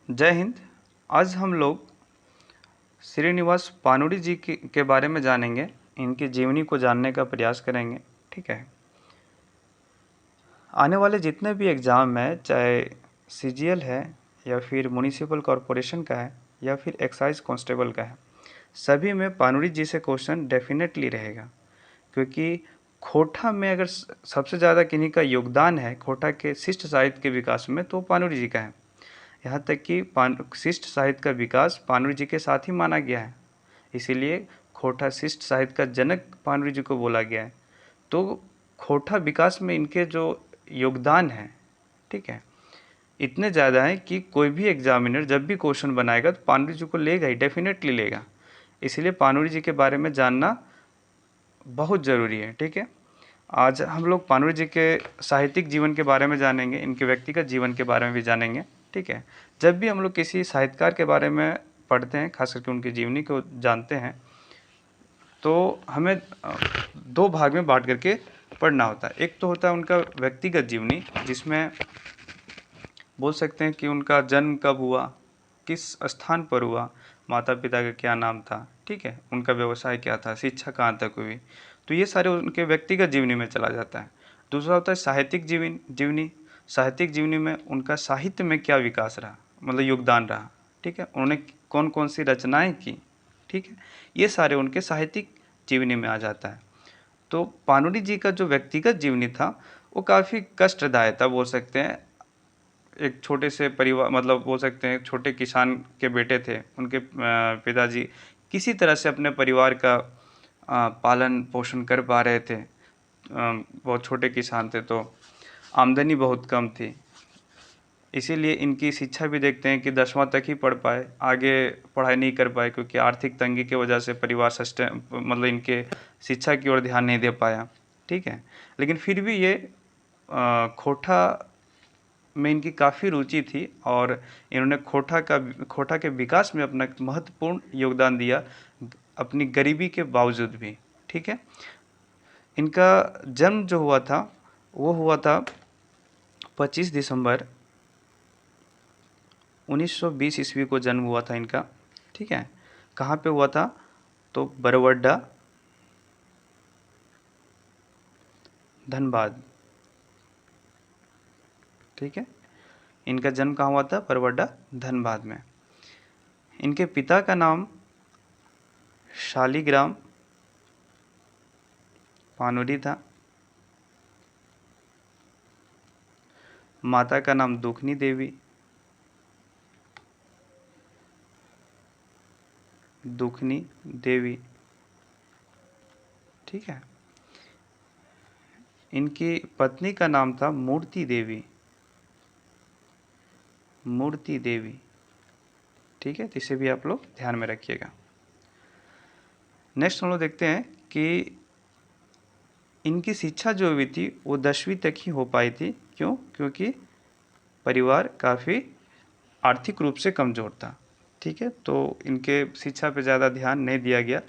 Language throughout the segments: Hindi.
जय हिंद। आज हम लोग श्रीनिवास पानुड़ी जी के बारे में जानेंगे, इनकी जीवनी को जानने का प्रयास करेंगे। ठीक है। आने वाले जितने भी एग्ज़ाम है, चाहे सीजीएल है या फिर म्युनिसिपल कॉरपोरेशन का है या फिर एक्साइज कांस्टेबल का है, सभी में पानुड़ी जी से क्वेश्चन डेफिनेटली रहेगा। क्योंकि खोटा में अगर सबसे ज़्यादा किन्हीं का योगदान है खोटा के शिष्ट साहित्य के विकास में, तो पानुड़ी जी का है। यहाँ तक कि शिष्ट साहित्य का विकास पानुड़ी जी के साथ ही माना गया है, इसीलिए खोटा शिष्ट साहित्य का जनक पानुड़ी जी को बोला गया है। तो खोटा विकास में इनके जो योगदान है, ठीक है, इतने ज़्यादा है कि कोई भी एग्जामिनर जब भी क्वेश्चन बनाएगा तो पानुड़ी जी को लेगा ही, डेफिनेटली लेगा। इसलिए पानुड़ी जी के बारे में जानना बहुत ज़रूरी है। ठीक है। आज हम लोग पानुड़ी जी के साहित्यिक जीवन के बारे में जानेंगे, इनके व्यक्तिगत जीवन के बारे में भी जानेंगे। ठीक है। जब भी हम लोग किसी साहित्यकार के बारे में पढ़ते हैं, खास करके उनकी जीवनी को जानते हैं, तो हमें दो भाग में बांट करके पढ़ना होता है। एक तो होता है उनका व्यक्तिगत जीवनी, जिसमें बोल सकते हैं कि उनका जन्म कब हुआ, किस स्थान पर हुआ, माता पिता का क्या नाम था, ठीक है, उनका व्यवसाय क्या था, शिक्षा कहाँ तक हुई, तो ये सारे उनके व्यक्तिगत जीवनी में चला जाता है। दूसरा होता है साहित्यिक जीवनी। साहित्यिक जीवनी में उनका साहित्य में क्या विकास रहा, मतलब योगदान रहा, ठीक है, उन्होंने कौन कौन सी रचनाएं की, ठीक है, ये सारे उनके साहित्यिक जीवनी में आ जाता है। तो पानुड़ी जी का जो व्यक्तिगत जीवनी था वो काफ़ी कष्टदायक था, बोल सकते हैं। एक छोटे से परिवार, मतलब बोल सकते हैं छोटे किसान के बेटे थे। उनके पिताजी किसी तरह से अपने परिवार का पालन पोषण कर पा रहे थे। बहुत छोटे किसान थे, तो आमदनी बहुत कम थी। इसीलिए इनकी शिक्षा भी देखते हैं कि 10वां तक ही पढ़ पाए, आगे पढ़ाई नहीं कर पाए, क्योंकि आर्थिक तंगी की वजह से परिवार मतलब इनके शिक्षा की ओर ध्यान नहीं दे पाया। ठीक है। लेकिन फिर भी ये खोटा में इनकी काफ़ी रुचि थी और इन्होंने खोटा के विकास में अपना महत्वपूर्ण योगदान दिया, अपनी गरीबी के बावजूद भी। ठीक है। इनका जन्म जो हुआ था वो हुआ था 25 दिसंबर 1920 ईस्वी को जन्म हुआ था इनका। ठीक है। कहाँ पे हुआ था, तो बरवड्डा, धनबाद। ठीक है। इनका जन्म कहाँ हुआ था, बरवड्डा, धनबाद में। इनके पिता का नाम शालिग्राम पानुड़ी था। माता का नाम दुखनी देवी, दुखनी देवी। ठीक है। इनकी पत्नी का नाम था मूर्ति देवी, मूर्ति देवी। ठीक है। तो इसे भी आप लोग ध्यान में रखिएगा। नेक्स्ट हम लोग देखते हैं कि इनकी शिक्षा जो हुई थी वो 10वीं तक ही हो पाई थी। क्यों? क्योंकि परिवार काफ़ी आर्थिक रूप से कमज़ोर था। ठीक है। तो इनके शिक्षा पे ज़्यादा ध्यान नहीं दिया गया।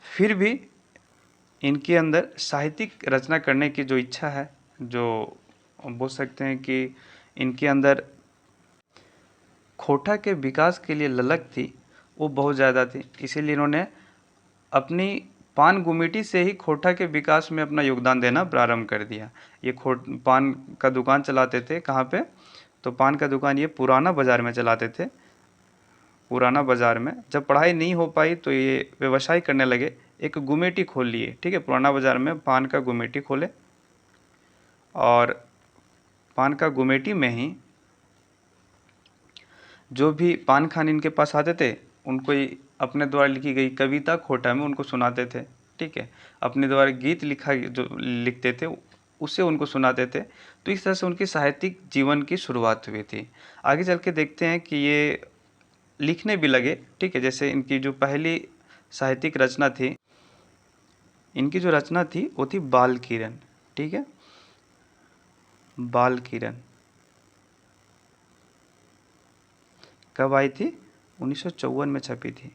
फिर भी इनके अंदर साहित्यिक रचना करने की जो इच्छा है, जो बोल सकते हैं कि इनके अंदर खोटा के विकास के लिए ललक थी, वो बहुत ज़्यादा थी। इसीलिए इन्होंने अपनी पान गुमीटी से ही खोटा के विकास में अपना योगदान देना प्रारंभ कर दिया। ये पान का दुकान चलाते थे। कहाँ पे? तो पान का दुकान ये पुराना बाज़ार में चलाते थे। पुराना बाज़ार में जब पढ़ाई नहीं हो पाई तो ये व्यवसाय करने लगे, एक गुमेटी खोल लिए। ठीक है। पुराना बाज़ार में पान का गुमेटी खोले और पान का गुमेटी में ही जो भी पान खाने इनके पास आते थे उनको ही अपने द्वारा लिखी गई कविता खोटा में उनको सुनाते थे। ठीक है। अपने द्वारा गीत जो लिखते थे उसे उनको सुनाते थे। तो इस तरह से उनकी साहित्यिक जीवन की शुरुआत हुई थी। आगे चल के देखते हैं कि ये लिखने भी लगे। ठीक है। जैसे इनकी जो पहली साहित्यिक रचना थी, इनकी जो रचना थी वो थी बाल किरण। ठीक है। बाल किरण कब आई थी? 1954 में छपी थी।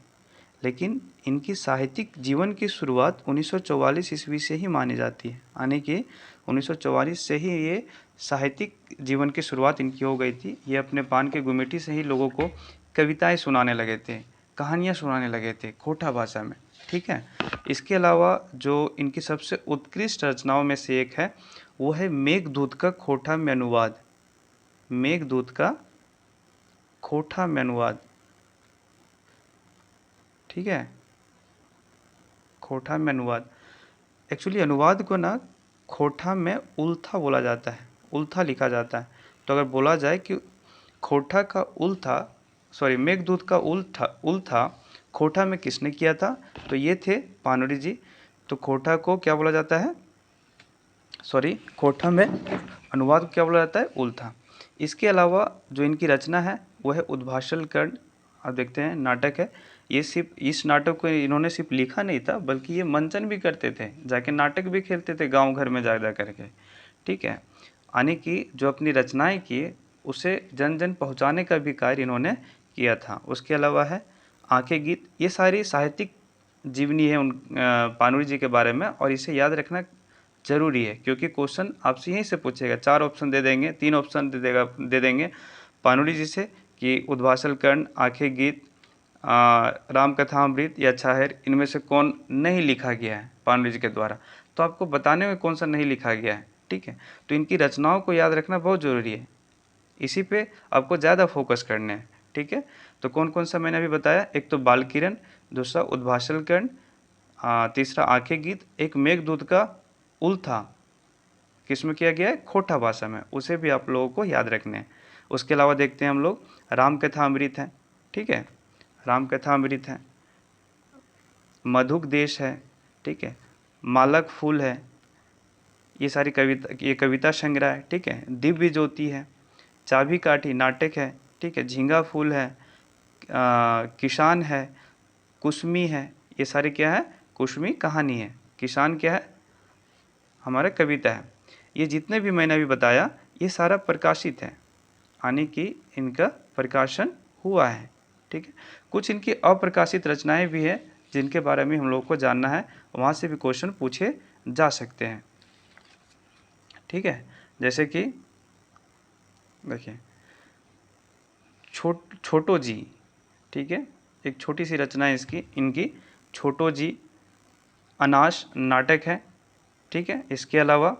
लेकिन इनकी साहित्यिक जीवन की शुरुआत 1944 ईस्वी से ही मानी जाती है, यानी कि 1944 से ही ये साहित्यिक जीवन की शुरुआत इनकी हो गई थी। ये अपने पान के गुमेठी से ही लोगों को कविताएं सुनाने लगे थे, कहानियां सुनाने लगे थे खोटा भाषा में, ठीक है। इसके अलावा जो इनकी सबसे उत्कृष्ट रचनाओं में से एक है वो है मेघदूत का खोटा में अनुवाद। मेघदूत का खोटा में अनुवाद, ठीक है, खोटा में अनुवाद। एक्चुअली अनुवाद को ना खोटा में उल्था बोला जाता है, उल्था लिखा जाता है। तो अगर बोला जाए कि खोटा का उल्था, सॉरी, मेघदूत का उल्था खोटा में किसने किया था, तो ये थे पानुरी जी। तो खोटा को क्या बोला जाता है, सॉरी, खोटा में अनुवाद को क्या बोला जाता है, उल्था। इसके अलावा जो इनकी रचना है वो है उद्भाषण कर्ण। आप देखते हैं नाटक है, ये सिर्फ इस नाटक को इन्होंने सिर्फ लिखा नहीं था बल्कि ये मंचन भी करते थे, जाके नाटक भी खेलते थे गांव घर में जा करके, ठीक है। यानी कि जो अपनी रचनाएं किए उसे जन जन पहुंचाने का भी कार्य इन्होंने किया था। उसके अलावा है आंखें गीत, ये सारी साहित्यिक जीवनी है उन पानुरी जी के बारे में, और इसे याद रखना जरूरी है क्योंकि क्वेश्चन आपसे यहीं से पूछेगा। 4 ऑप्शन दे देंगे, 3 ऑप्शन दे देंगे पानुरी जी से कि उद्भाषण कर्ण, आंखें गीत, राम कथामृत या छाहर, इनमें से कौन नहीं लिखा गया है पानुरी जी के द्वारा। तो आपको बताने में कौन सा नहीं लिखा गया है, ठीक है। तो इनकी रचनाओं को याद रखना बहुत ज़रूरी है, इसी पे आपको ज़्यादा फोकस करने हैं, ठीक है। तो कौन कौन सा मैंने अभी बताया, एक तो बाल किरण, दूसरा उद्भाषण कर्ण, तीसरा आंखें गीत, एक मेघदूत का उल्था किसमें किया गया है, खोटा भाषा में, उसे भी आप लोगों को याद रखने हैं। उसके अलावा देखते हैं हम लोग राम कथा अमृत है, ठीक है, राम कथा अमृत है, मधुक देश है, ठीक है, मालक फूल है, ये सारी कविता, ये कविता संग्रह है, ठीक है, दिव्य ज्योति है, चाबी काठी नाटक है, ठीक है, झींगा फूल है, किसान है, कुसमी है, ये सारे क्या है, कुसमी कहानी है, किसान क्या है, हमारा कविता है। ये जितने भी मैंने अभी बताया ये सारा प्रकाशित है, यानी कि इनका प्रकाशन हुआ है, ठीक है। कुछ इनकी अप्रकाशित रचनाएं भी है जिनके बारे में हम लोग को जानना है, वहाँ से भी क्वेश्चन पूछे जा सकते हैं, ठीक है। जैसे कि देखिए छोटो जी, ठीक है, एक छोटी सी रचना है इसकी, इनकी छोटो जी अनाश नाटक है, ठीक है। इसके अलावा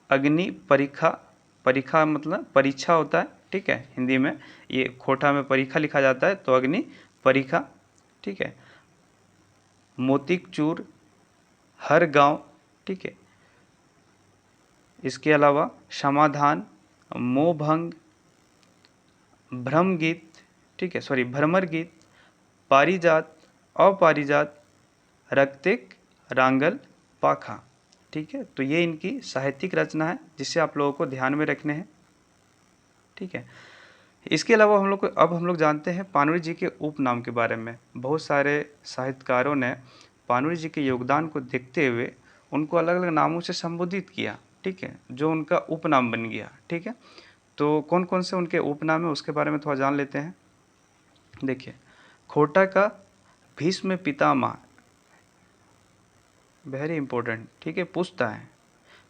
अग्नि परीक्षा, परीक्षा मतलब परीक्षा होता है, ठीक है, हिंदी में ये खोटा में परीक्षा लिखा जाता है तो अग्नि परीक्षा, ठीक है। मोतिक चूर, हर गांव, ठीक है। इसके अलावा समाधान, मोहभंग, भ्रम गीत, ठीक है, सॉरी भ्रमर गीत, पारिजात, अपारिजात, रक्तिक, रांगल, पाखा, ठीक है। तो ये इनकी साहित्यिक रचना है जिसे आप लोगों को ध्यान में रखने हैं, ठीक है। इसके अलावा अब हम लोग जानते हैं पानुरी जी के उपनाम के बारे में। बहुत सारे साहित्यकारों ने पानुरी जी के योगदान को देखते हुए उनको अलग अलग नामों से संबोधित किया, ठीक है, जो उनका उपनाम बन गया, ठीक है। तो कौन कौन से उनके उपनाम है उसके बारे में थोड़ा जान लेते हैं। देखिए खोटा का भीष्म पितामह, वेरी इंपॉर्टेंट, ठीक है, पूछता है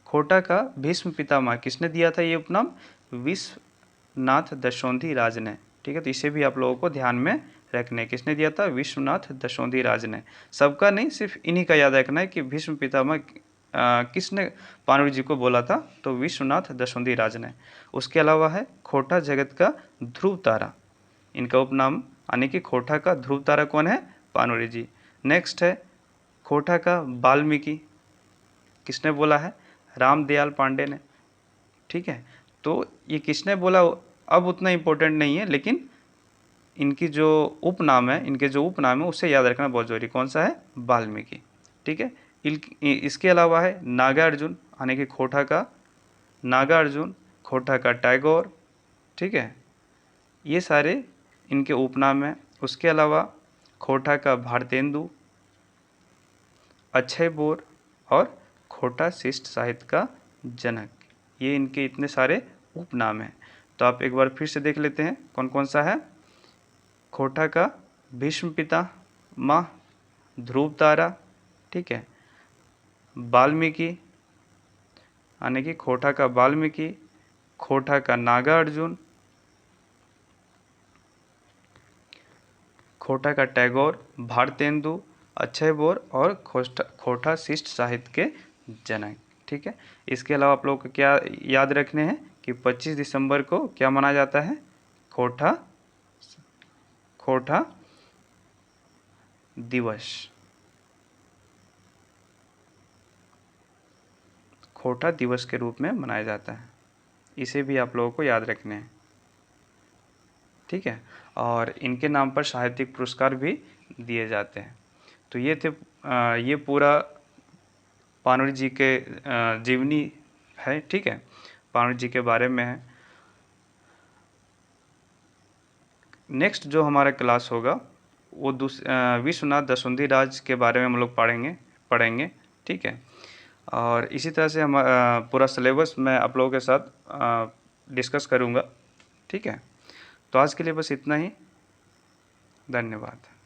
खोटा का भीष्म पितामह किसने दिया था ये उपनाम, विश्वनाथ दशोंधी राज ने, ठीक है। तो इसे भी आप लोगों को ध्यान में रखने, किसने दिया था, विश्वनाथ दशोंधी राज ने। सबका नहीं, सिर्फ इन्हीं का याद रखना है कि भीष्म पितामह किसने पानुरी जी को बोला था, तो विश्वनाथ दशोंधी राज ने। उसके अलावा है खोटा जगत का ध्रुव तारा, इनका उपनाम, यानी कि खोटा का ध्रुव तारा कौन है, पानुरी जी। नेक्स्ट है खोटा का वाल्मीकि, किसने बोला है, रामदयाल पांडे ने, ठीक है। तो ये किसने बोला अब उतना इम्पोर्टेंट नहीं है, लेकिन इनकी जो उपनाम है, इनके जो उपनाम है उससे याद रखना बहुत जरूरी, कौन सा है, वाल्मीकि, ठीक है। इसके अलावा है नागार्जुन, यानी कि खोटा का नागार्जुन, खोटा का टैगोर, ठीक है, ये सारे इनके उपनाम हैं। उसके अलावा खोटा का भारतेंदु, अक्षय बोर और खोटा शिष्ट साहित्य का जनक, ये इनके इतने सारे उपनाम हैं। तो आप एक बार फिर से देख लेते हैं कौन कौन सा है। खोटा का भीष्म पितामह, ध्रुव तारा, ठीक है, वाल्मीकि, यानी कि खोटा का वाल्मीकि, खोटा का नागार्जुन, खोटा का टैगोर, भारतेंदु, अक्षय बोर और खोटा शिष्ट साहित्य के जनक। ठीक है, इसके अलावा आप लोग को क्या याद रखने हैं कि 25 दिसंबर को क्या मनाया जाता है? खोटा दिवस, खोटा दिवस के रूप में मनाया जाता है। इसे भी आप लोगों को याद रखने हैं। ठीक है, और इनके नाम पर साहित्यिक पुरस्कार भी दिए जाते हैं। तो ये पूरा पाणिनि जी के जीवनी है। ठीक है, पाणिनि जी के बारे में है। नेक्स्ट जो हमारा क्लास होगा वो विश्वनाथ दशुंधी राज के बारे में हम लोग पढ़ेंगे। ठीक है, और इसी तरह से हम पूरा सिलेबस मैं आप लोगों के साथ डिस्कस करूँगा। ठीक है, तो आज के लिए बस इतना ही। धन्यवाद।